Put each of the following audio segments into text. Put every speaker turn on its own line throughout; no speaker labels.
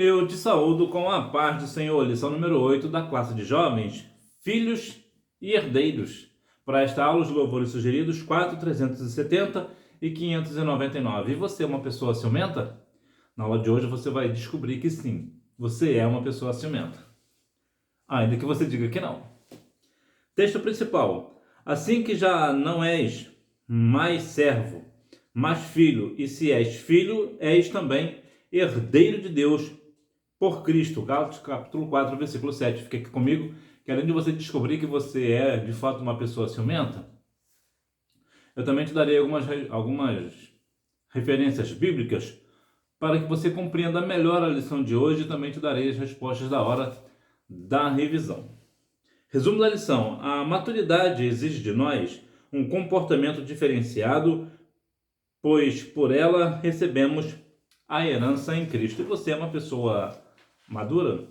Eu te saúdo com a paz do Senhor, lição número 8 da classe de jovens, filhos e herdeiros. Para esta aula, os louvores sugeridos 4, 370 e 599. E você é uma pessoa ciumenta? Na aula de hoje você vai descobrir que sim, você é uma pessoa ciumenta. Ainda que você diga que não. Texto principal. Assim que já não és mais servo, mas filho, e se és filho, és também herdeiro de Deus por Cristo. Gálatas capítulo 4, versículo 7. Fica aqui comigo, que além de você descobrir que você é de fato uma pessoa ciumenta, eu também te darei algumas referências bíblicas para que você compreenda melhor a lição de hoje, e também te darei as respostas da hora da revisão. Resumo da lição: a maturidade exige de nós um comportamento diferenciado, pois por ela recebemos a herança em Cristo. E você é uma pessoa madura?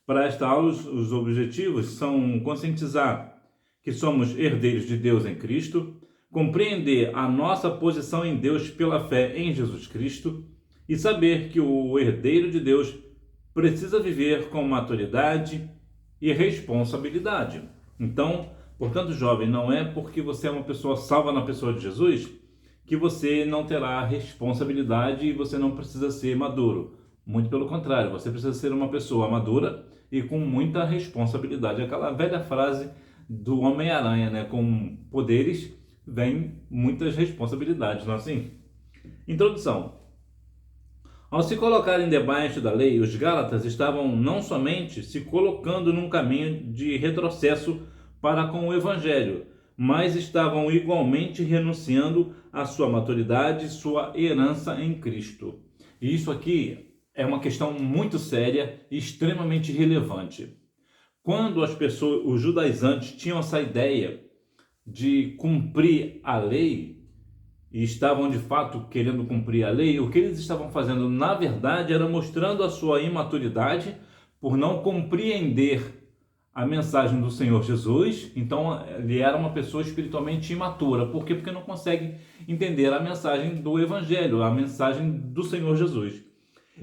Para esta aula, os objetivos são conscientizar que somos herdeiros de Deus em Cristo, compreender a nossa posição em Deus pela fé em Jesus Cristo e saber que o herdeiro de Deus precisa viver com maturidade e responsabilidade. Então, portanto, jovem, não é porque você é uma pessoa salva na pessoa de Jesus que você não terá responsabilidade e você não precisa ser maduro. Muito pelo contrário, você precisa ser uma pessoa madura e com muita responsabilidade. Aquela velha frase do Homem-Aranha, né? Com poderes vem muitas responsabilidades, não é assim? Introdução. Ao se colocarem debaixo da lei, os Gálatas estavam não somente se colocando num caminho de retrocesso para com o Evangelho, mas estavam igualmente renunciando à sua maturidade e sua herança em Cristo. E isso aqui é uma questão muito séria e extremamente relevante. Quando as pessoas, os judaizantes, tinham essa ideia de cumprir a lei, e estavam de fato querendo cumprir a lei, o que eles estavam fazendo, na verdade, era mostrando a sua imaturidade por não compreender a mensagem do Senhor Jesus. Então, ele era uma pessoa espiritualmente imatura. Por quê? Porque não consegue entender a mensagem do Evangelho, a mensagem do Senhor Jesus.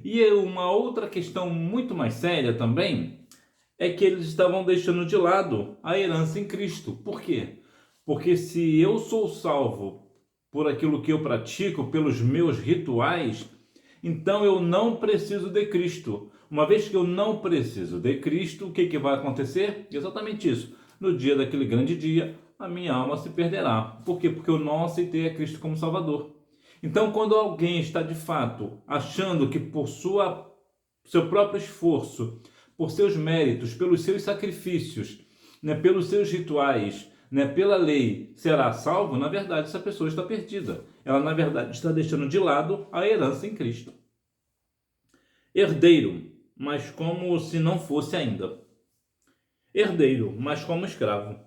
E uma outra questão muito mais séria também é que eles estavam deixando de lado a herança em Cristo. Por quê? Porque se eu sou salvo por aquilo que eu pratico, pelos meus rituais, então eu não preciso de Cristo. Uma vez que eu não preciso de Cristo, o que vai acontecer? Exatamente isso. No dia daquele grande dia, a minha alma se perderá. Por quê? Porque eu não aceitei a Cristo como Salvador. Então, quando alguém está de fato achando que por seu próprio esforço, por seus méritos, pelos seus sacrifícios, né, pelos seus rituais, né, pela lei, será salvo, na verdade, essa pessoa está perdida. Ela, na verdade, está deixando de lado a herança em Cristo. Herdeiro, mas como se não fosse ainda. Herdeiro, mas como escravo.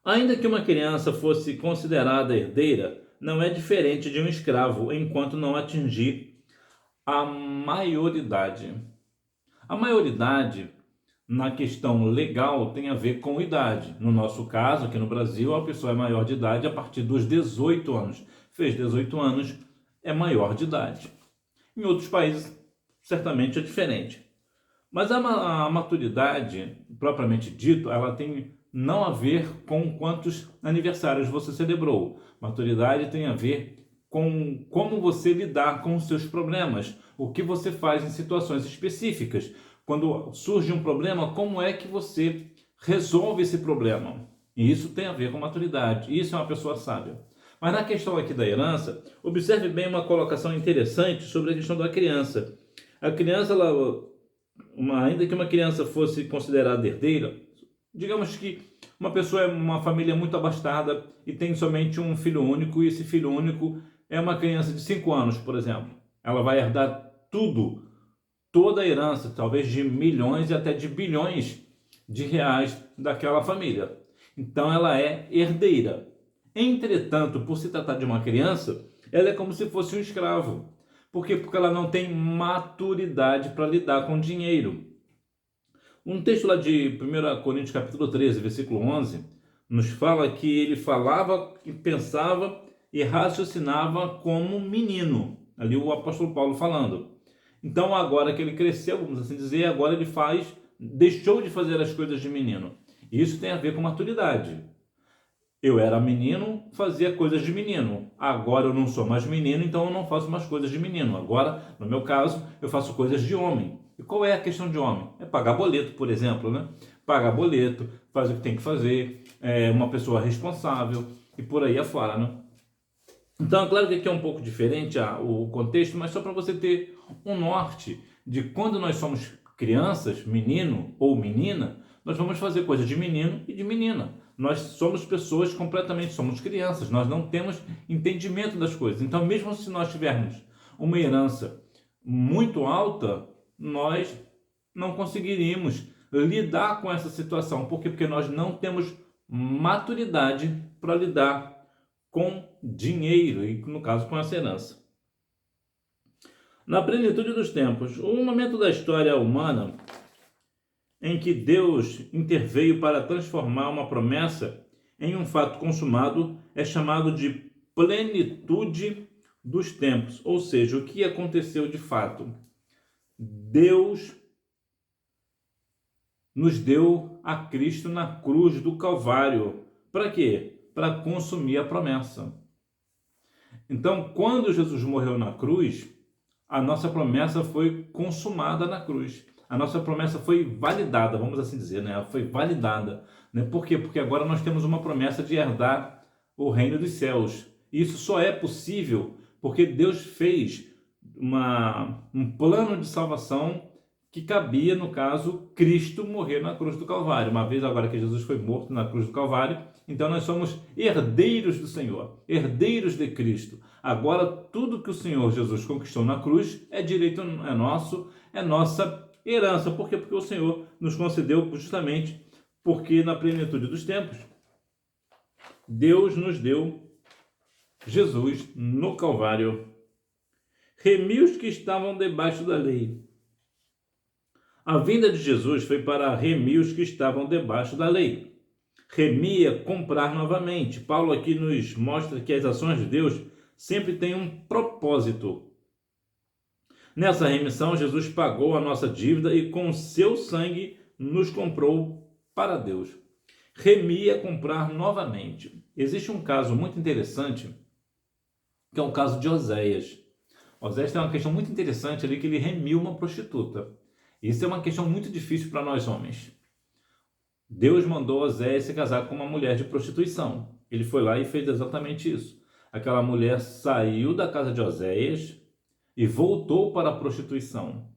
Ainda que uma criança fosse considerada herdeira, não é diferente de um escravo enquanto não atingir a maioridade. A maioridade, na questão legal, tem a ver com idade. No nosso caso, aqui no Brasil, a pessoa é maior de idade a partir dos 18 anos. Fez 18 anos, é maior de idade. Em outros países, certamente é diferente. Mas a maturidade, propriamente dito, ela tem não a ver com quantos aniversários você celebrou. Maturidade tem a ver com como você lidar com os seus problemas, o que você faz em situações específicas. Quando surge um problema, como é que você resolve esse problema? E isso tem a ver com maturidade. Isso é uma pessoa sábia. Mas na questão aqui da herança, observe bem uma colocação interessante sobre a questão da criança. A criança, ainda que uma criança fosse considerada herdeira, digamos que uma pessoa é uma família muito abastada e tem somente um filho único, e esse filho único é uma criança de 5 anos, por exemplo. Ela vai herdar tudo, toda a herança, talvez de milhões e até de bilhões de reais daquela família. Então ela é herdeira. Entretanto, por se tratar de uma criança, ela é como se fosse um escravo. Por quê? Porque ela não tem maturidade para lidar com dinheiro. Um texto lá de 1 Coríntios capítulo 13, versículo 11, nos fala que ele falava e pensava e raciocinava como menino. Ali o apóstolo Paulo falando. Então agora que ele cresceu, vamos assim dizer, agora ele deixou de fazer as coisas de menino. Isso tem a ver com maturidade. Eu era menino, fazia coisas de menino. Agora eu não sou mais menino, então eu não faço mais coisas de menino. Agora, no meu caso, eu faço coisas de homem. E qual é a questão de homem? É pagar boleto, por exemplo, né? Pagar boleto, fazer o que tem que fazer, é uma pessoa responsável e por aí afora, né? Então, é claro que aqui é um pouco diferente o contexto, mas só para você ter um norte de quando nós somos crianças, menino ou menina, nós vamos fazer coisas de menino e de menina. Nós somos pessoas completamente, somos crianças, nós não temos entendimento das coisas. Então, mesmo se nós tivermos uma herança muito alta, nós não conseguiríamos lidar com essa situação. Por quê? Porque nós não temos maturidade para lidar com dinheiro e, no caso, com essa herança. Na plenitude dos tempos, um momento da história humana em que Deus interveio para transformar uma promessa em um fato consumado é chamado de plenitude dos tempos, ou seja, o que aconteceu de fato. Deus nos deu a Cristo na cruz do Calvário. Para quê? Para consumir a promessa. Então, quando Jesus morreu na cruz, a nossa promessa foi consumada na cruz. A nossa promessa foi validada, vamos assim dizer, né? Ela foi validada. Né? Por quê? Porque agora nós temos uma promessa de herdar o reino dos céus. Isso só é possível porque Deus fez um plano de salvação que cabia, no caso, Cristo morrer na cruz do Calvário. Uma vez agora que Jesus foi morto na cruz do Calvário, então nós somos herdeiros do Senhor, herdeiros de Cristo. Agora, tudo que o Senhor Jesus conquistou na cruz é direito, é nosso, é nossa herança. Por quê? Porque o Senhor nos concedeu justamente porque na plenitude dos tempos, Deus nos deu Jesus no Calvário. Remiu os que estavam debaixo da lei. A vinda de Jesus foi para remir os que estavam debaixo da lei. Remir é comprar novamente. Paulo aqui nos mostra que as ações de Deus sempre têm um propósito. Nessa remissão, Jesus pagou a nossa dívida e com seu sangue nos comprou para Deus. Remir é comprar novamente. Existe um caso muito interessante, que é o caso de Oséias. Oséias tem uma questão muito interessante ali, que ele remiu uma prostituta. Isso é uma questão muito difícil para nós homens. Deus mandou Oséias se casar com uma mulher de prostituição. Ele foi lá e fez exatamente isso. Aquela mulher saiu da casa de Oséias e voltou para a prostituição.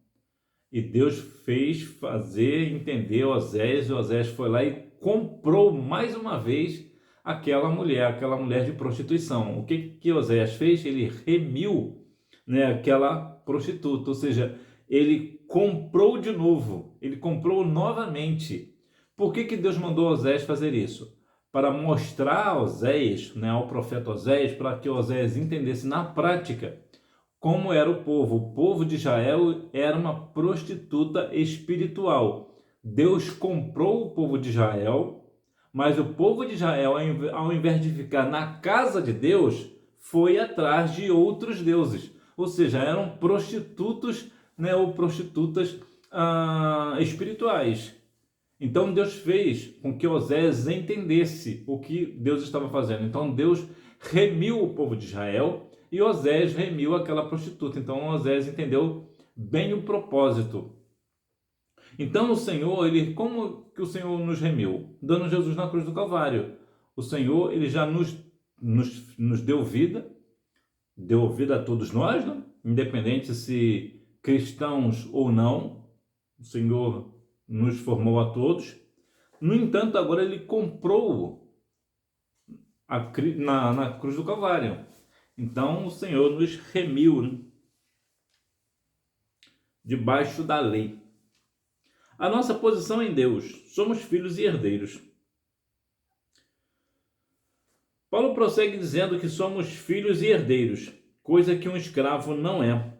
E Deus fez fazer entender Oséias, e Oséias foi lá e comprou mais uma vez aquela mulher de prostituição. O que Oséias fez? Ele remiu, né, aquela prostituta, ou seja, ele comprou de novo, ele comprou novamente. Por que Deus mandou Oséias fazer isso? Para mostrar a Oséias, né, ao profeta Oséias, para que Oséias entendesse na prática como era o povo. O povo de Israel era uma prostituta espiritual. Deus comprou o povo de Israel, mas o povo de Israel, ao invés de ficar na casa de Deus, foi atrás de outros deuses. Ou seja, eram prostitutos, né, ou prostitutas espirituais. Então Deus fez com que Oséias entendesse o que Deus estava fazendo. Então Deus remiu o povo de Israel e Oséias remiu aquela prostituta. Então Oséias entendeu bem o propósito. Então o Senhor, como que o Senhor nos remiu? Dando Jesus na cruz do Calvário. O Senhor, ele já nos deu vida a todos nós, né? Independente se cristãos ou não, o Senhor nos formou a todos. No entanto, agora ele comprou na cruz do Calvário. Então o Senhor nos remiu, né, debaixo da lei. A nossa posição em Deus: somos filhos e herdeiros. Paulo prossegue dizendo que somos filhos e herdeiros, coisa que um escravo não é.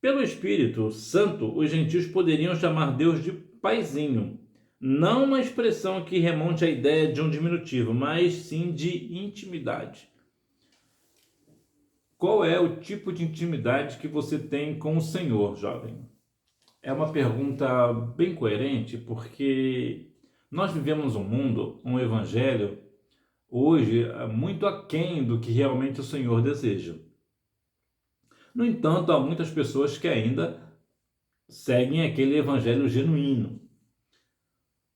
Pelo Espírito Santo, os gentios poderiam chamar Deus de paizinho, não uma expressão que remonte à ideia de um diminutivo, mas sim de intimidade. qual é o tipo de intimidade que você tem com o Senhor, jovem? É uma pergunta bem coerente, porque nós vivemos um mundo, um evangelho, hoje, muito aquém do que realmente o Senhor deseja. No entanto, há muitas pessoas que ainda seguem aquele evangelho genuíno.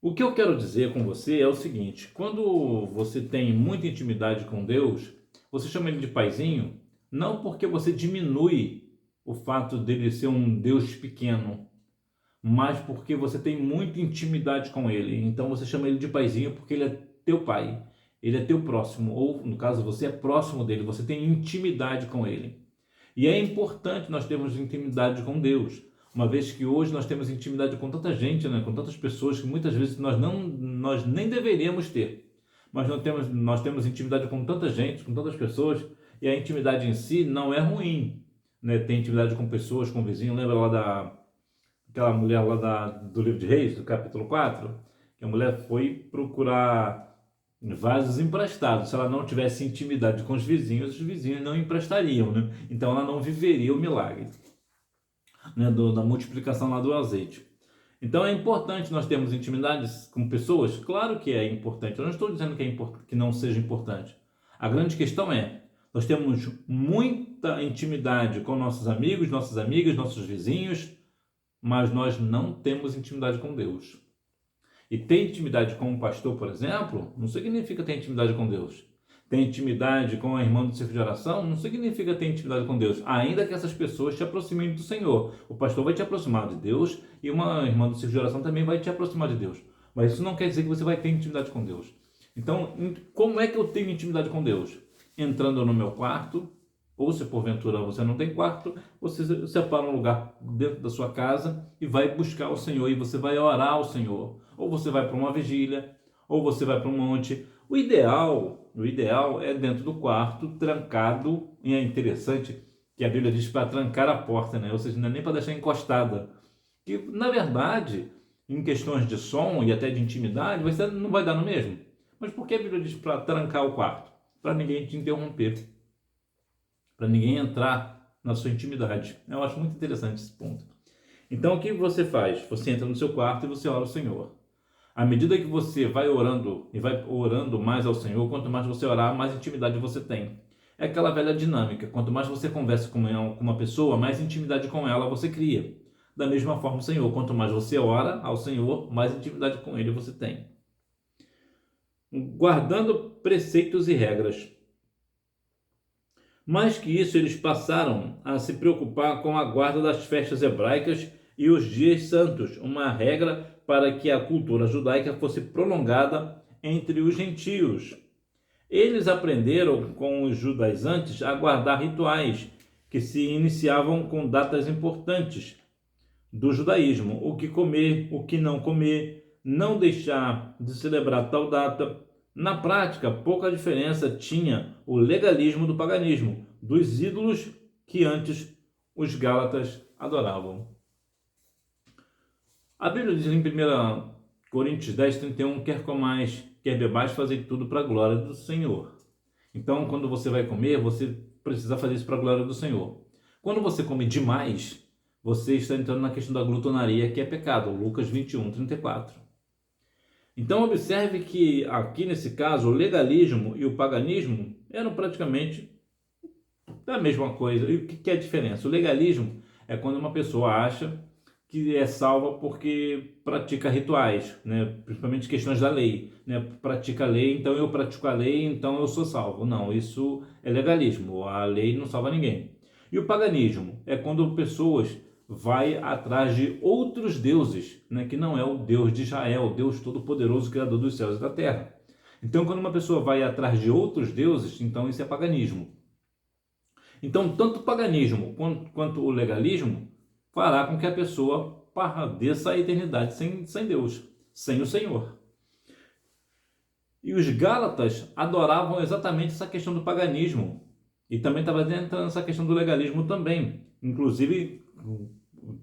O que eu quero dizer com você é o seguinte: quando você tem muita intimidade com Deus, você chama ele de paizinho, não porque você diminui o fato dele ser um Deus pequeno, mas porque você tem muita intimidade com ele. Então você chama ele de paizinho porque ele é teu pai, ele é teu próximo, ou no caso você é próximo dele, você tem intimidade com ele. E é importante nós termos intimidade com Deus, uma vez que hoje nós temos intimidade com tanta gente, né, com tantas pessoas que muitas vezes nós nem deveríamos ter. Mas nós temos intimidade com tanta gente, com tantas pessoas, e a intimidade em si não é ruim, né? Ter intimidade com pessoas, com vizinhos. Lembra lá aquela mulher lá do livro de Reis, do capítulo 4, que a mulher foi procurar vasos emprestados. Se ela não tivesse intimidade com os vizinhos não emprestariam, né? Então ela não viveria o milagre, né, da multiplicação lá do azeite. Então é importante nós termos intimidades com pessoas? Claro que é importante. Eu não estou dizendo que não seja importante. A grande questão é, nós temos muita intimidade com nossos amigos, nossas amigas, nossos vizinhos, mas nós não temos intimidade com Deus. E ter intimidade com um pastor, por exemplo, não significa ter intimidade com Deus. Ter intimidade com a irmã do círculo de oração não significa ter intimidade com Deus, ainda que essas pessoas te aproximem do Senhor. O pastor vai te aproximar de Deus e uma irmã do círculo de oração também vai te aproximar de Deus. Mas isso não quer dizer que você vai ter intimidade com Deus. Então, como é que eu tenho intimidade com Deus? Entrando no meu quarto, ou se porventura você não tem quarto, você separa um lugar dentro da sua casa e vai buscar o Senhor, e você vai orar ao Senhor. Ou você vai para uma vigília, ou você vai para um monte. O ideal é dentro do quarto, trancado, e é interessante que a Bíblia diz para trancar a porta, né? Ou seja, não é nem para deixar encostada. Que, na verdade, em questões de som e até de intimidade, você não vai dar no mesmo. Mas por que a Bíblia diz para trancar o quarto? Para ninguém te interromper, para ninguém entrar na sua intimidade. Eu acho muito interessante esse ponto. Então, o que você faz? Você entra no seu quarto e você ora ao Senhor. À medida que você vai orando e vai orando mais ao Senhor, quanto mais você orar, mais intimidade você tem. É aquela velha dinâmica. Quanto mais você conversa com uma pessoa, mais intimidade com ela você cria. Da mesma forma, o Senhor, quanto mais você ora ao Senhor, mais intimidade com Ele você tem. Guardando preceitos e regras. Mais que isso, eles passaram a se preocupar com a guarda das festas hebraicas e os dias santos, uma regra para que a cultura judaica fosse prolongada entre os gentios. Eles aprenderam com os judaizantes a guardar rituais que se iniciavam com datas importantes do judaísmo: o que comer, o que não comer, não deixar de celebrar tal data. Na prática, pouca diferença tinha o legalismo do paganismo, dos ídolos que antes os gálatas adoravam. A Bíblia diz em 1 Coríntios 10:31, quer comais, quer bebais, fazei tudo para a glória do Senhor. Então, quando você vai comer, você precisa fazer isso para a glória do Senhor. Quando você come demais, você está entrando na questão da glutonaria, que é pecado, Lucas 21:34. Então, observe que aqui nesse caso, o legalismo e o paganismo eram praticamente a mesma coisa. E o que é a diferença? O legalismo é quando uma pessoa acha que é salva porque pratica rituais, né? Principalmente questões da lei, né? Pratica a lei, então eu pratico a lei, então eu sou salvo. Não, isso é legalismo, a lei não salva ninguém. E o paganismo é quando pessoas vai atrás de outros deuses, né? Que não é o Deus de Israel, o Deus Todo-Poderoso, Criador dos céus e da terra. Então, quando uma pessoa vai atrás de outros deuses, então isso é paganismo. Então, tanto o paganismo quanto o legalismo fará com que a pessoa padeça a eternidade sem Deus, sem o Senhor. E os gálatas adoravam exatamente essa questão do paganismo. E também estava entrando nessa questão do legalismo também. Inclusive,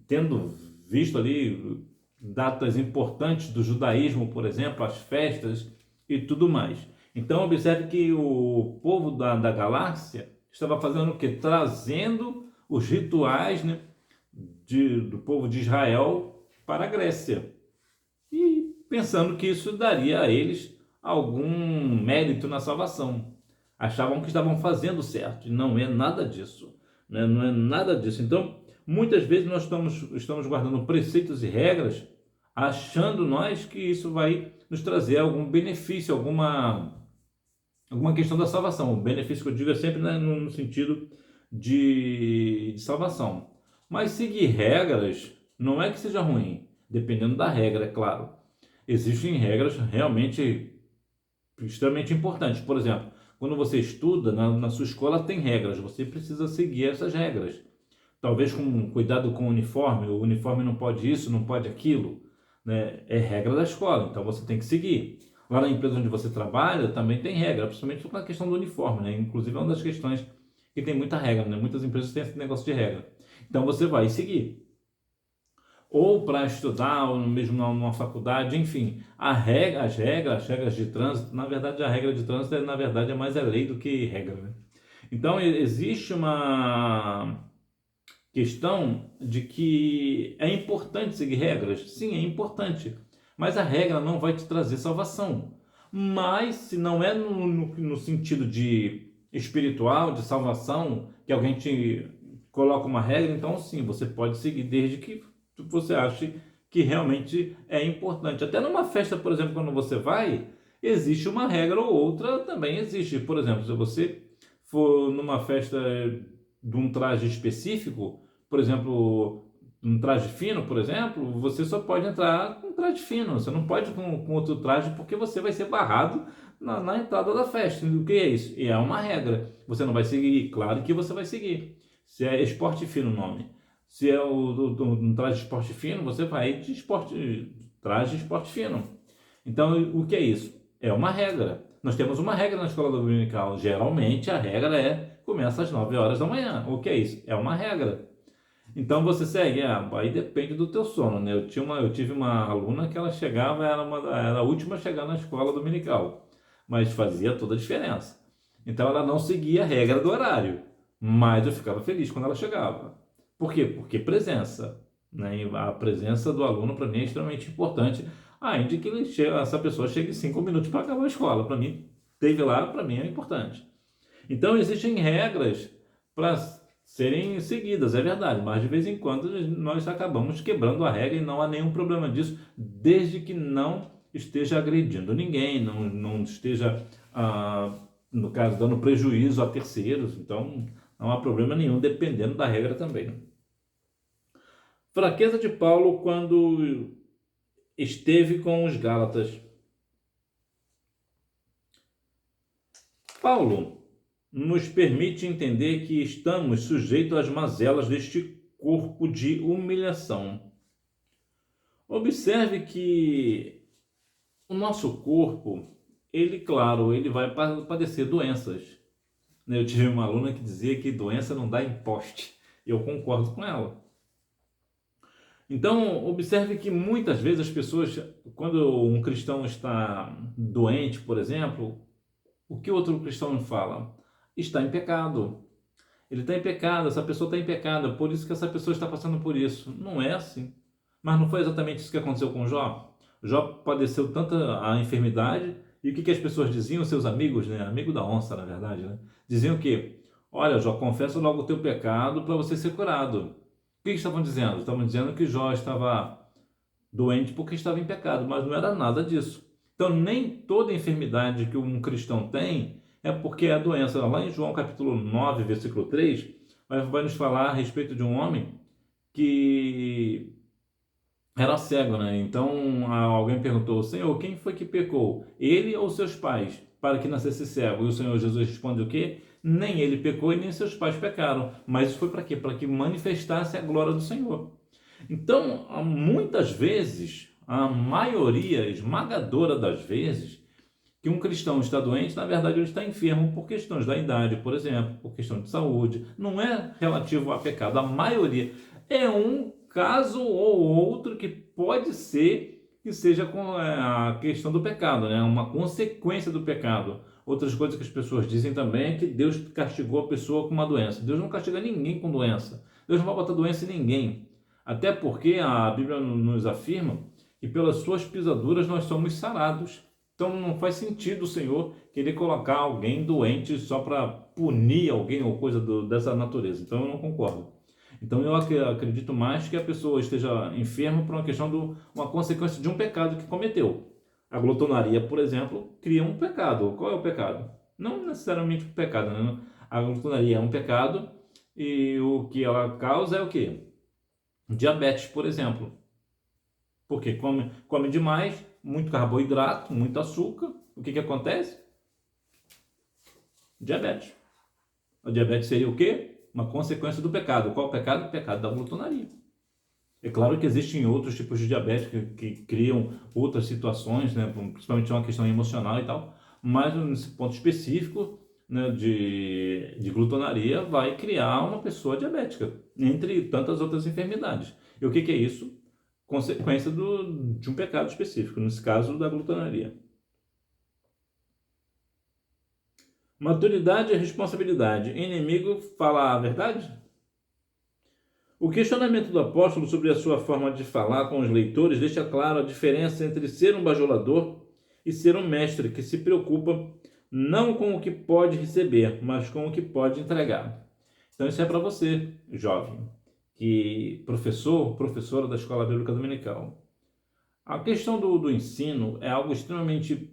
tendo visto ali datas importantes do judaísmo, por exemplo, as festas e tudo mais. Então, observe que o povo da galáxia estava fazendo o quê? Trazendo os rituais, né, do povo de Israel para a Grécia. E pensando que isso daria a eles algum mérito na salvação. Achavam que estavam fazendo certo, e não é nada disso, né? Não é nada disso. Então, muitas vezes nós estamos guardando preceitos e regras, achando nós que isso vai nos trazer algum benefício, alguma questão da salvação. O benefício que eu digo é sempre, né, no sentido de salvação. Mas seguir regras não é que seja ruim, dependendo da regra, é claro. Existem regras realmente extremamente importantes. Por exemplo, quando você estuda, na sua escola tem regras, você precisa seguir essas regras. Talvez com cuidado com o uniforme não pode isso, não pode aquilo, né? É regra da escola, então você tem que seguir. Lá na empresa onde você trabalha também tem regra, principalmente com a questão do uniforme, né? Inclusive é uma das questões que tem muita regra, né? Muitas empresas têm esse negócio de regra. Então você vai seguir. Ou para estudar, ou mesmo numa faculdade, enfim, as regras de trânsito, na verdade a regra de trânsito na verdade é mais a lei do que regra, né? Então existe uma questão de que é importante seguir regras. Sim, é importante. Mas a regra não vai te trazer salvação. Mas se não é no sentido de espiritual, de salvação, que alguém te coloca uma regra, então sim, você pode seguir desde que você ache que realmente é importante. Até numa festa, por exemplo, quando você vai, existe uma regra ou outra, também existe. Por exemplo, se você for numa festa de um traje específico, por exemplo, um traje fino, por exemplo, você só pode entrar com traje fino, você não pode com outro traje porque você vai ser barrado na entrada da festa. O que é isso? E é uma regra. Você não vai seguir, claro que você vai seguir. Se é esporte fino o nome. Se é um traje de esporte fino, você vai de traje de esporte fino. Então, o que é isso? É uma regra. Nós temos uma regra na escola dominical. Geralmente, a regra começa às 9 horas da manhã. O que é isso? É uma regra. Então, você segue? Aí depende do teu sono, né? Eu tive uma aluna que ela chegava, era a última a chegar na escola dominical. Mas fazia toda a diferença. Então, ela não seguia a regra do horário. Mas eu ficava feliz quando ela chegava. Por quê? Porque presença, né? E a presença do aluno para mim é extremamente importante, ainda que essa pessoa chegue 5 minutos para acabar a escola. Para mim, teve lá, para mim é importante. Então existem regras para serem seguidas, é verdade, mas de vez em quando nós acabamos quebrando a regra e não há nenhum problema disso, desde que não esteja agredindo ninguém, não esteja, no caso, dando prejuízo a terceiros. Então não há problema nenhum, dependendo da regra também, né? Fraqueza de Paulo quando esteve com os Gálatas. Paulo nos permite entender que estamos sujeitos às mazelas deste corpo de humilhação. Observe que o nosso corpo, claro, ele vai padecer doenças. Eu tive uma aluna que dizia que doença não dá em poste. Eu concordo com ela. Então, observe que muitas vezes as pessoas, quando um cristão está doente, por exemplo, o que outro cristão fala? Está em pecado. Ele está em pecado, essa pessoa está em pecado, por isso que essa pessoa está passando por isso. Não é assim. Mas não foi exatamente isso que aconteceu com Jó? Jó padeceu tanta a enfermidade, e o que as pessoas diziam, seus amigos, né? Amigo da onça, na verdade, né? Diziam que, olha, Jó, confessa logo o teu pecado para você ser curado. O que estavam dizendo? Estavam dizendo que Jó estava doente porque estava em pecado, mas não era nada disso. Então, nem toda enfermidade que um cristão tem é porque é doença. Lá em João capítulo 9, versículo 3, vai nos falar a respeito de um homem que era cego, né? Então, alguém perguntou, Senhor, quem foi que pecou? Ele ou seus pais, para que nascesse cego? E o Senhor Jesus responde o quê? Nem ele pecou e nem seus pais pecaram. Mas isso foi para quê? Para que manifestasse a glória do Senhor. Então, muitas vezes, a maioria esmagadora das vezes, que um cristão está doente, na verdade ele está enfermo por questões da idade, por exemplo, por questão de saúde. Não é relativo a pecado. A maioria é um caso ou outro que pode ser que seja com a questão do pecado, né? Uma consequência do pecado. Outras coisas que as pessoas dizem também é que Deus castigou a pessoa com uma doença. Deus não castiga ninguém com doença. Deus não vai botar doença em ninguém. Até porque a Bíblia nos afirma que pelas suas pisaduras nós somos sarados. Então não faz sentido o Senhor querer colocar alguém doente só para punir alguém ou coisa dessa natureza. Então eu não concordo. Então eu acredito mais que a pessoa esteja enferma por uma questão de uma consequência de um pecado que cometeu. A glutonaria, por exemplo, cria um pecado. Qual é o pecado? Não necessariamente um pecado, né? A glutonaria é um pecado e o que ela causa é o quê? Diabetes, por exemplo. Porque come demais, muito carboidrato, muito açúcar. O que acontece? Diabetes. O diabetes seria o quê? Uma consequência do pecado. Qual o pecado? O pecado da glutonaria. É claro que existem outros tipos de diabetes que criam outras situações, né, principalmente uma questão emocional e tal, mas nesse ponto específico, né, de glutonaria vai criar uma pessoa diabética, entre tantas outras enfermidades. E o que é isso? Consequência de um pecado específico, nesse caso da glutonaria. Maturidade e responsabilidade. Inimigo fala a verdade? O questionamento do apóstolo sobre a sua forma de falar com os leitores deixa claro a diferença entre ser um bajulador e ser um mestre que se preocupa não com o que pode receber, mas com o que pode entregar. Então isso é para você, jovem, que professora da Escola Bíblica Dominical. A questão do ensino é algo extremamente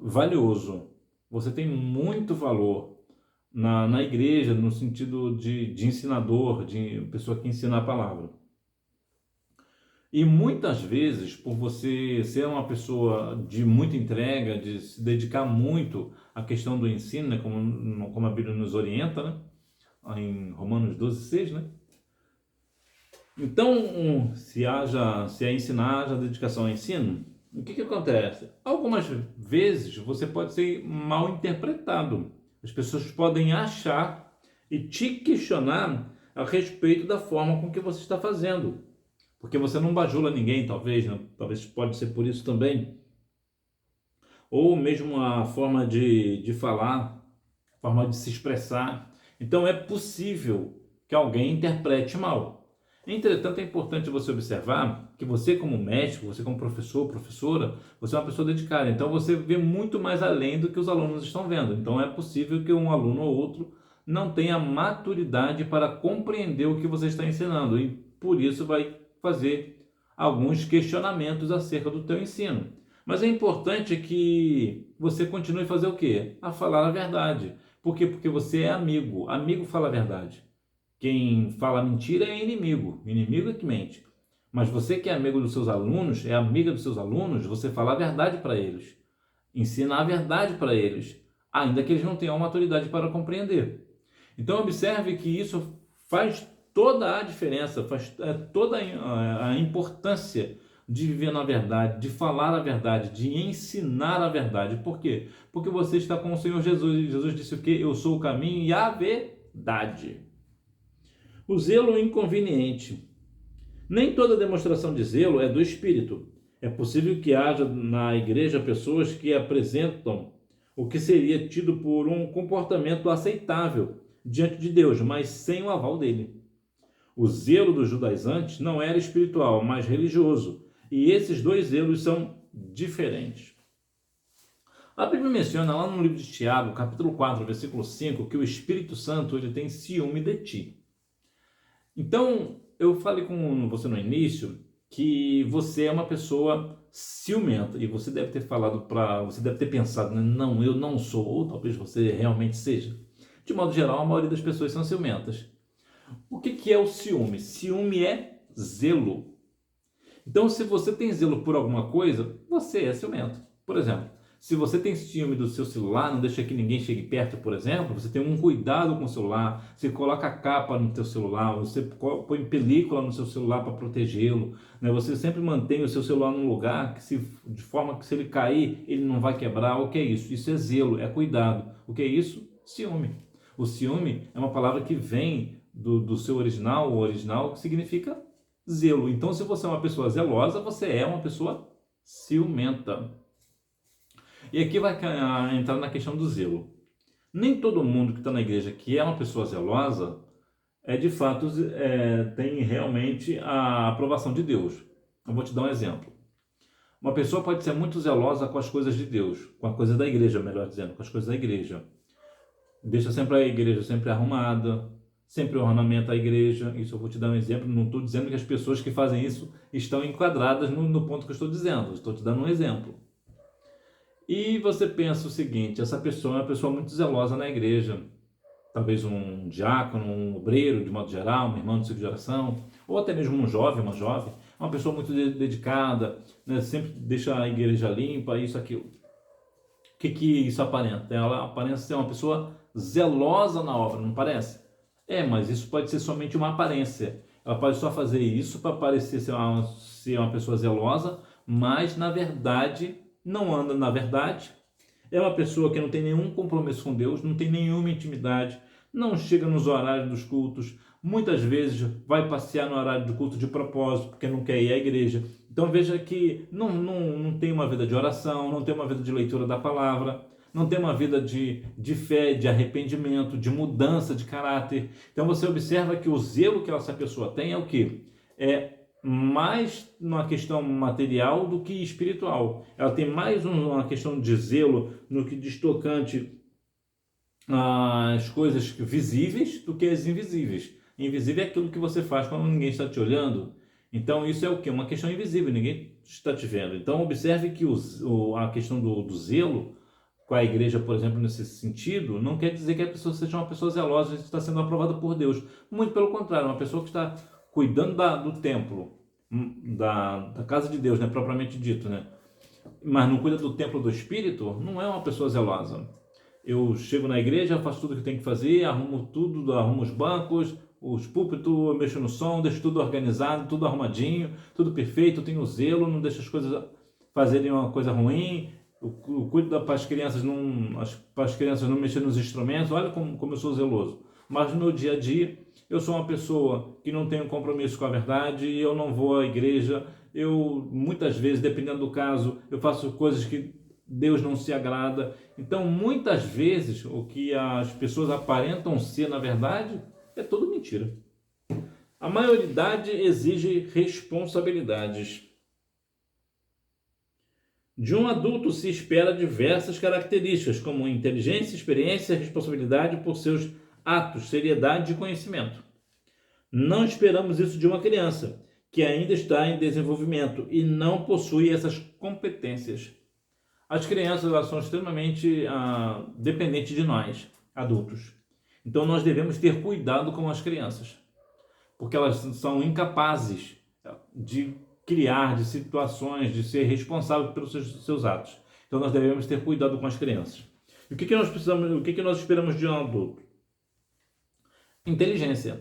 valioso. Você tem muito valor na igreja, no sentido de ensinador, de pessoa que ensina a palavra. E muitas vezes, por você ser uma pessoa de muita entrega, de se dedicar muito à questão do ensino, né, como a Bíblia nos orienta, né, em Romanos 12:6, né? Então, se é ensinar, haja dedicação ao ensino, o que acontece? Algumas vezes você pode ser mal interpretado. As pessoas podem achar e te questionar a respeito da forma com que você está fazendo. Porque você não bajula ninguém, talvez, né? Talvez pode ser por isso também. Ou mesmo a forma de falar, a forma de se expressar. Então é possível que alguém interprete mal. Entretanto, é importante você observar que você como médico, você como professor, professora, você é uma pessoa dedicada. Então você vê muito mais além do que os alunos estão vendo. Então é possível que um aluno ou outro não tenha maturidade para compreender o que você está ensinando. E por isso vai fazer alguns questionamentos acerca do teu ensino. Mas é importante que você continue a fazer o quê? A falar a verdade. Por quê? Porque você é amigo. Amigo fala a verdade. Quem fala mentira é inimigo. Inimigo é que mente. Mas você que é amigo dos seus alunos, é amiga dos seus alunos, você fala a verdade para eles. Ensina a verdade para eles, ainda que eles não tenham maturidade para compreender. Então observe que isso faz toda a diferença, faz toda a importância de viver na verdade, de falar a verdade, de ensinar a verdade. Por quê? Porque você está com o Senhor Jesus. E Jesus disse o quê? Eu sou o caminho e a verdade. O zelo inconveniente. Nem toda demonstração de zelo é do Espírito. É possível que haja na igreja pessoas que apresentam o que seria tido por um comportamento aceitável diante de Deus, mas sem o aval dele. O zelo dos judaizantes não era espiritual, mas religioso, e esses dois zelos são diferentes. A Bíblia menciona lá no livro de Tiago, capítulo 4, versículo 5, que o Espírito Santo ele tem ciúme de ti. Então, eu falei com você no início que você é uma pessoa ciumenta e você deve ter você deve ter pensado, né? Não, eu não sou, ou talvez você realmente seja. De modo geral, a maioria das pessoas são ciumentas. O que é o ciúme? Ciúme é zelo. Então, se você tem zelo por alguma coisa, você é ciumento. Por exemplo, se você tem ciúme do seu celular, não deixa que ninguém chegue perto, por exemplo, você tem um cuidado com o celular, você coloca capa no teu celular, você põe película no seu celular para protegê-lo, né? Você sempre mantém o seu celular num lugar de forma que se ele cair, ele não vai quebrar. O que é isso? Isso é zelo, é cuidado. O que é isso? Ciúme. O ciúme é uma palavra que vem do seu original, o original que significa zelo. Então, se você é uma pessoa zelosa, você é uma pessoa ciumenta. E aqui vai entrar na questão do zelo. Nem todo mundo que está na igreja que é uma pessoa zelosa de fato tem realmente a aprovação de Deus. Eu vou te dar um exemplo. Uma pessoa pode ser muito zelosa com as coisas de Deus, com a coisa da igreja, melhor dizendo, com as coisas da igreja. Deixa sempre a igreja sempre arrumada, sempre ornamenta a igreja. Isso eu vou te dar um exemplo. Não estou dizendo que as pessoas que fazem isso estão enquadradas no ponto que eu estou dizendo. Estou te dando um exemplo. E você pensa o seguinte: essa pessoa é uma pessoa muito zelosa na igreja. Talvez um diácono, um obreiro, de modo geral, um irmão de segunda geração, ou até mesmo um jovem, uma jovem, uma pessoa muito dedicada, né? Sempre deixa a igreja limpa, isso, aquilo. O que isso aparenta? Ela aparenta ser uma pessoa zelosa na obra, não parece? Mas isso pode ser somente uma aparência. Ela pode só fazer isso para parecer ser uma pessoa zelosa, mas na verdade não anda na verdade. É uma pessoa que não tem nenhum compromisso com Deus, não tem nenhuma intimidade, não chega nos horários dos cultos, muitas vezes vai passear no horário do culto de propósito, porque não quer ir à igreja. Então veja que não tem uma vida de oração, não tem uma vida de leitura da palavra, não tem uma vida de fé, de arrependimento, de mudança de caráter. Então você observa que o zelo que essa pessoa tem é o quê? É mais uma questão material do que espiritual. Ela tem mais uma questão de zelo no que diz tocante às coisas visíveis do que as invisíveis. Invisível é aquilo que você faz quando ninguém está te olhando. Então isso é o quê? Uma questão invisível, ninguém está te vendo. Então observe que a questão do zelo com a igreja, por exemplo, nesse sentido, não quer dizer que a pessoa seja uma pessoa zelosa e está sendo aprovada por Deus. Muito pelo contrário, uma pessoa que está cuidando do templo, da casa de Deus, né, propriamente dito, né? Mas não cuida do templo do Espírito, não é uma pessoa zelosa. Eu chego na igreja, faço tudo o que tem que fazer, arrumo tudo, arrumo os bancos, os púlpitos, eu mexo no som, deixo tudo organizado, tudo arrumadinho, tudo perfeito, eu tenho zelo, não deixo as coisas fazerem uma coisa ruim, eu cuido para as crianças não mexerem nos instrumentos. Olha como eu sou zeloso. Mas no meu dia a dia, eu sou uma pessoa que não tem compromisso com a verdade, eu não vou à igreja, eu muitas vezes, dependendo do caso, eu faço coisas que Deus não se agrada. Então, muitas vezes, o que as pessoas aparentam ser, na verdade, é tudo mentira. A maioridade exige responsabilidades. De um adulto se espera diversas características, como inteligência, experiência, responsabilidade por seus atos, seriedade e conhecimento. Não esperamos isso de uma criança, que ainda está em desenvolvimento e não possui essas competências. As crianças, elas são extremamente dependentes de nós, adultos. Então nós devemos ter cuidado com as crianças, porque elas são incapazes de criar, de situações, de ser responsável pelos seus atos. Então nós devemos ter cuidado com as crianças. E o que nós precisamos, o que nós esperamos de um adulto? Inteligência.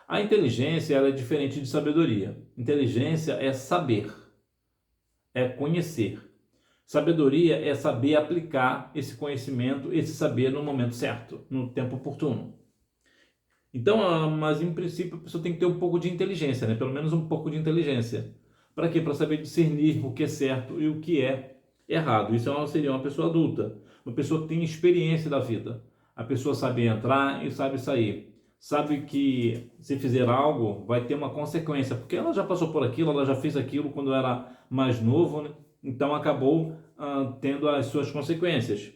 A inteligência, ela é diferente de sabedoria. Inteligência é saber, é conhecer. Sabedoria é saber aplicar esse conhecimento, esse saber no momento certo, no tempo oportuno. Então, mas em princípio a pessoa tem que ter um pouco de inteligência, né? Pelo menos um pouco de inteligência. Para quê? Para saber discernir o que é certo e o que é errado. Isso seria uma pessoa adulta, uma pessoa que tem experiência da vida. A pessoa sabe entrar e sabe sair. Sabe que se fizer algo vai ter uma consequência, porque ela já passou por aquilo, ela já fez aquilo quando era mais novo, né? Então acabou tendo as suas consequências.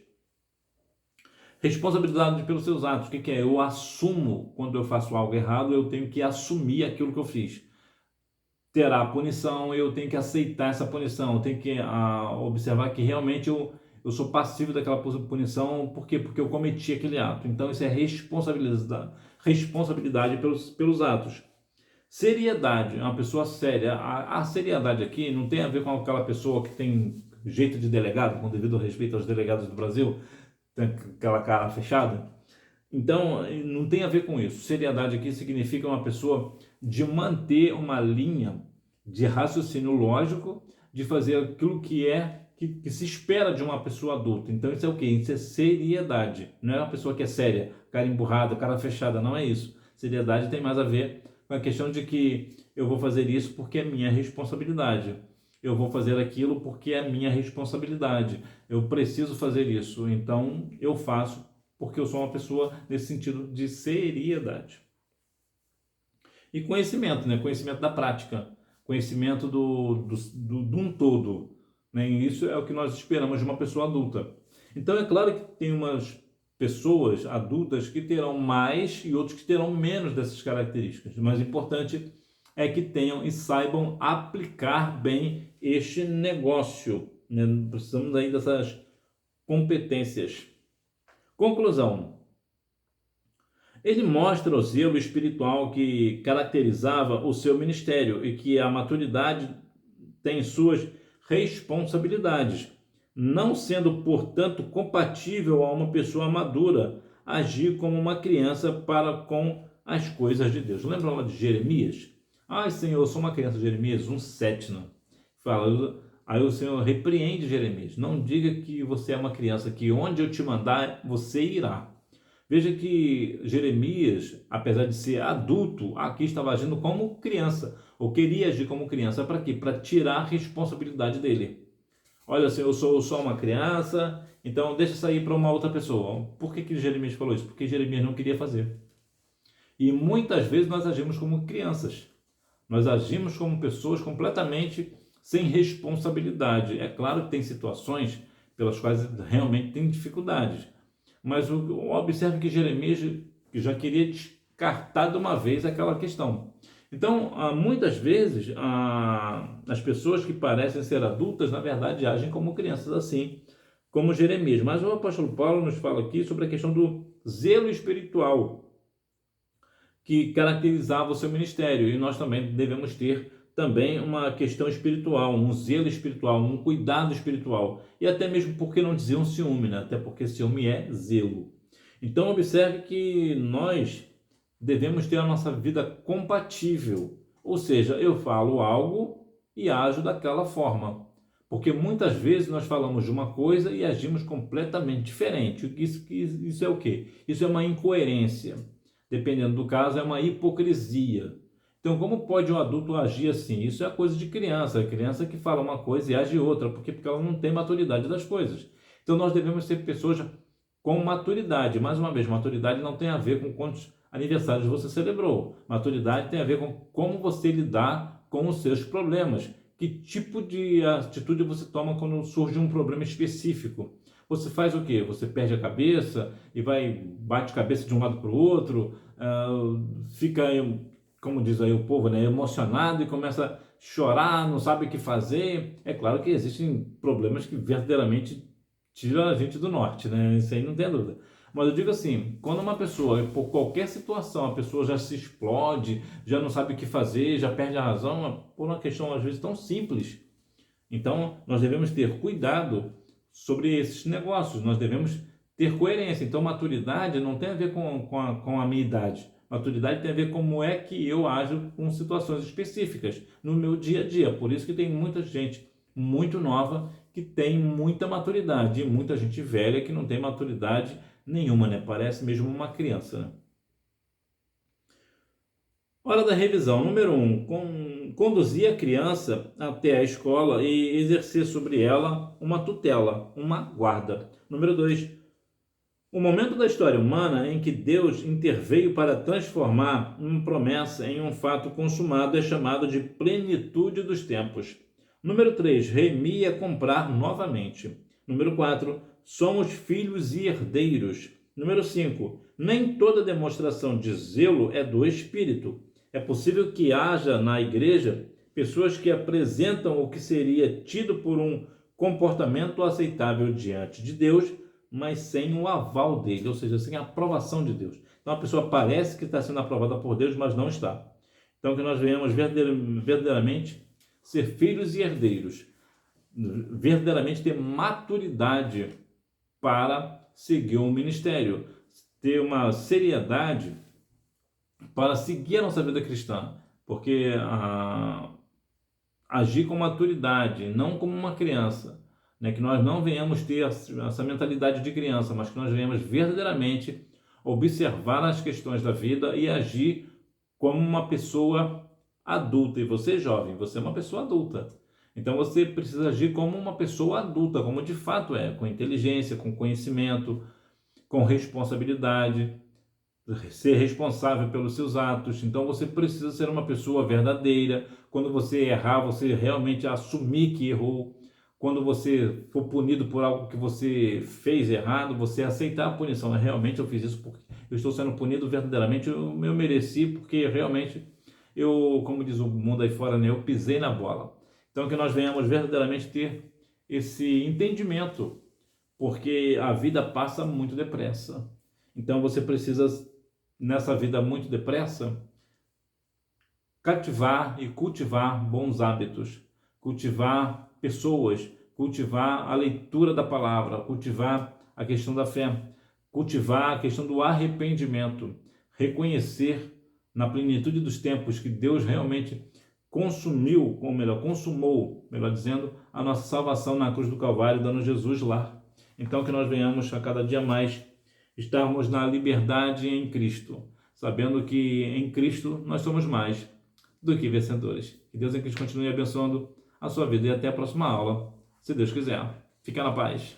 Responsabilidade pelos seus atos. O que é? Eu assumo quando eu faço algo errado, eu tenho que assumir aquilo que eu fiz. Terá punição, eu tenho que aceitar essa punição, eu tenho que observar que realmente eu sou passivo daquela punição. Por quê? Porque eu cometi aquele ato. Então isso é responsabilidade pelos atos. Seriedade, uma pessoa séria. A seriedade aqui não tem a ver com aquela pessoa que tem jeito de delegado, com devido respeito aos delegados do Brasil, tem aquela cara fechada. Então, não tem a ver com isso. Seriedade aqui significa uma pessoa de manter uma linha de raciocínio lógico, de fazer aquilo que se espera de uma pessoa adulta. Então, isso é o quê? Isso é seriedade. Não é uma pessoa que é séria, cara emburrada, cara fechada, não é isso. Seriedade tem mais a ver com a questão de que eu vou fazer isso porque é minha responsabilidade. eu vou fazer aquilo porque é minha responsabilidade. Eu preciso fazer isso, então eu faço porque eu sou uma pessoa nesse sentido de seriedade. E conhecimento, né? Conhecimento da prática, conhecimento de um todo. Né? E isso é o que nós esperamos de uma pessoa adulta. Então é claro que tem umas pessoas adultas que terão mais e outros que terão menos dessas características. O mais importante é que tenham e saibam aplicar bem este negócio. Né? Precisamos aí dessas competências. Conclusão. Ele mostra o zelo espiritual que caracterizava o seu ministério e que a maturidade tem suas responsabilidades, não sendo, portanto, compatível a uma pessoa madura agir como uma criança para com as coisas de Deus. Lembra lá de Jeremias? Ai, Senhor, eu sou uma criança, Jeremias 1,7, né? Fala, aí o Senhor repreende Jeremias. Não diga que você é uma criança, que onde eu te mandar, você irá. Veja que Jeremias, apesar de ser adulto, aqui estava agindo como criança, ou queria agir como criança. Para quê? Para tirar a responsabilidade dele. Olha, assim, eu sou só uma criança, então deixa sair para uma outra pessoa. Por que Jeremias falou isso? Porque Jeremias não queria fazer. E muitas vezes nós agimos como crianças. Nós agimos como pessoas completamente sem responsabilidade. É claro que tem situações pelas quais realmente tem dificuldades. Mas observe que Jeremias já queria descartar de uma vez aquela questão. Então, muitas vezes, as pessoas que parecem ser adultas, na verdade, agem como crianças assim, como Jeremias. Mas o apóstolo Paulo nos fala aqui sobre a questão do zelo espiritual que caracterizava o seu ministério. E nós também devemos ter também uma questão espiritual, um zelo espiritual, um cuidado espiritual. E até mesmo, por que não dizer um ciúme, né? Até porque ciúme é zelo. Então, observe que nós devemos ter a nossa vida compatível. Ou seja, eu falo algo e ajo daquela forma. Porque muitas vezes nós falamos de uma coisa e agimos completamente diferente. Isso é o quê? Isso é uma incoerência. Dependendo do caso, é uma hipocrisia. Então, como pode um adulto agir assim? Isso é coisa de criança. É criança que fala uma coisa e age outra, porque ela não tem maturidade das coisas. Então, nós devemos ser pessoas com maturidade. Mais uma vez, maturidade não tem a ver com quantos aniversários você celebrou. Maturidade tem a ver com como você lidar com os seus problemas. Que tipo de atitude você toma quando surge um problema específico? Você faz o quê? Você perde a cabeça e bate cabeça de um lado para o outro, fica, como diz aí o povo, né, emocionado e começa a chorar, não sabe o que fazer. É claro que existem problemas que verdadeiramente tiram a gente do norte, né? Isso aí não tem dúvida. Mas eu digo assim, quando uma pessoa, por qualquer situação, a pessoa já se explode, já não sabe o que fazer, já perde a razão, por uma questão às vezes tão simples. Então, nós devemos ter cuidado sobre esses negócios, nós devemos ter coerência. Então, maturidade não tem a ver com a minha idade. Maturidade tem a ver como é que eu ajo com situações específicas no meu dia a dia. Por isso que tem muita gente muito nova que tem muita maturidade e muita gente velha que não tem maturidade nenhuma, né? Parece mesmo uma criança, né? Hora da revisão. Número 1. Conduzir a criança até a escola e exercer sobre ela uma tutela, uma guarda. Número 2. O momento da história humana em que Deus interveio para transformar uma promessa em um fato consumado é chamado de plenitude dos tempos. Número 3. Remir é comprar novamente. Número 4. Somos filhos e herdeiros. Número 5. Nem toda demonstração de zelo é do Espírito. É possível que haja na igreja pessoas que apresentam o que seria tido por um comportamento aceitável diante de Deus, mas sem o aval dele, ou seja, sem a aprovação de Deus. Então a pessoa parece que está sendo aprovada por Deus, mas não está. Então que nós venhamos verdadeiramente ser filhos e herdeiros, verdadeiramente ter maturidade para seguir o ministério, ter uma seriedade para seguir a nossa vida cristã, porque agir com maturidade, não como uma criança, né? Que nós não venhamos ter essa mentalidade de criança, mas que nós venhamos verdadeiramente observar as questões da vida e agir como uma pessoa adulta. E você, jovem, você é uma pessoa adulta. Então você precisa agir como uma pessoa adulta, como de fato é, com inteligência, com conhecimento, com responsabilidade, ser responsável pelos seus atos. Então você precisa ser uma pessoa verdadeira. Quando você errar, você realmente assumir que errou. Quando você for punido por algo que você fez errado, você aceitar a punição. Realmente eu fiz isso porque eu estou sendo punido verdadeiramente, eu mereci, porque realmente eu, como diz o mundo aí fora, né, eu pisei na bola. Então que nós venhamos verdadeiramente ter esse entendimento, porque a vida passa muito depressa. Então você precisa, nessa vida muito depressa, cativar e cultivar bons hábitos, cultivar pessoas, cultivar a leitura da palavra, cultivar a questão da fé, cultivar a questão do arrependimento, reconhecer na plenitude dos tempos que Deus realmente consumiu, ou melhor, consumou, melhor dizendo, a nossa salvação na cruz do Calvário, dando Jesus lá. Então que nós venhamos a cada dia mais estarmos na liberdade em Cristo, sabendo que em Cristo nós somos mais do que vencedores. Que Deus em Cristo continue abençoando a sua vida e até a próxima aula, se Deus quiser. Fica na paz.